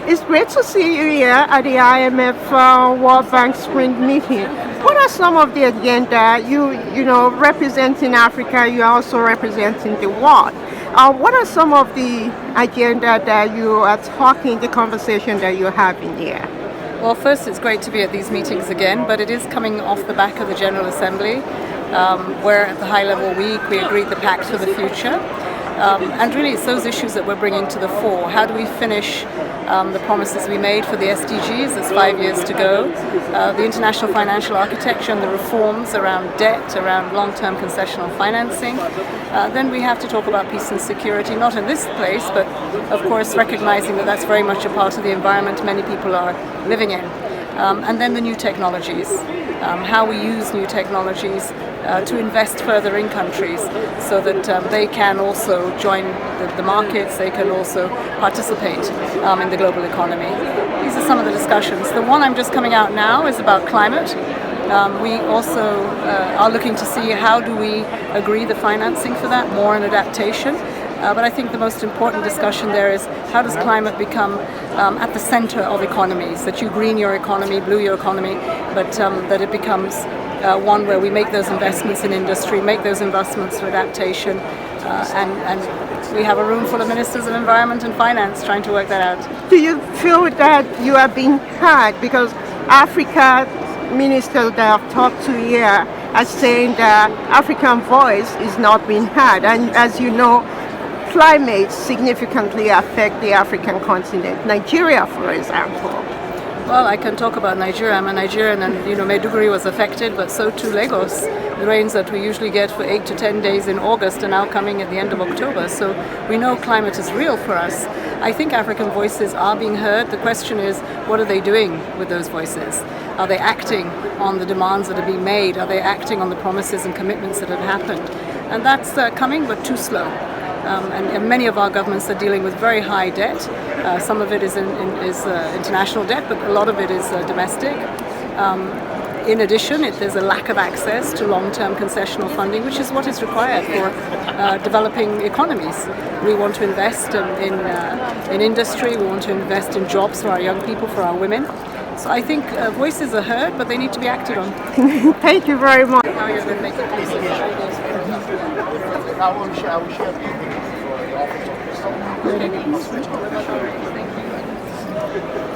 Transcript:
It's great to see you here at the IMF World Bank Spring Meeting. What are some of the agenda? You know, representing Africa, you are also representing the world. What are some of the agenda that you are talking, the conversation that you're having here? Well, first, it's great to be at these meetings again, but it is coming off the back of the General Assembly, where at the high level week we agreed the Pact for the Future. And really it's those issues that we're bringing to the fore. How do we finish the promises we made for the SDGs? There's 5 years to go. The international financial architecture and the reforms around debt, around long-term concessional financing. Then we have to talk about peace and security, not in this place, but of course recognizing that that's very much a part of the environment many people are living in. And then the new technologies, how we use new technologies to invest further in countries so that they can also join the markets, they can also participate in the global economy. These are some of the discussions. The one I'm just coming out now is about climate. We also are looking to see how do we agree the financing for that, more in adaptation. But I think the most important discussion there is how does climate become at the center of economies, that you green your economy, blue your economy, but that it becomes one where we make those investments in industry, make those investments for adaptation, and we have a room full of ministers of environment and finance trying to work that out. Do you feel that you are being heard? Because Africa ministers that I've talked to here are saying that African voice is not being heard. And as you know, climate significantly affects the African continent. Nigeria, for example. Well, I can talk about Nigeria. I'm a Nigerian, and Maiduguri was affected, but so too Lagos. The rains that we usually get for 8 to 10 days in August are now coming at the end of October. So we know climate is real for us. I think African voices are being heard. The question is, what are they doing with those voices? Are they acting on the demands that are being made? Are they acting on the promises and commitments that have happened? And that's coming, but too slow. And many of our governments are dealing with very high debt. Some of it is international debt, but a lot of it is domestic. In addition, there's a lack of access to long-term concessional funding, which is what is required for developing economies. We want to invest in industry, we want to invest in jobs for our young people, for our women. So I think voices are heard, but they need to be acted on. Thank you very much. How you're going to make it possible. I will share the office. Thank you.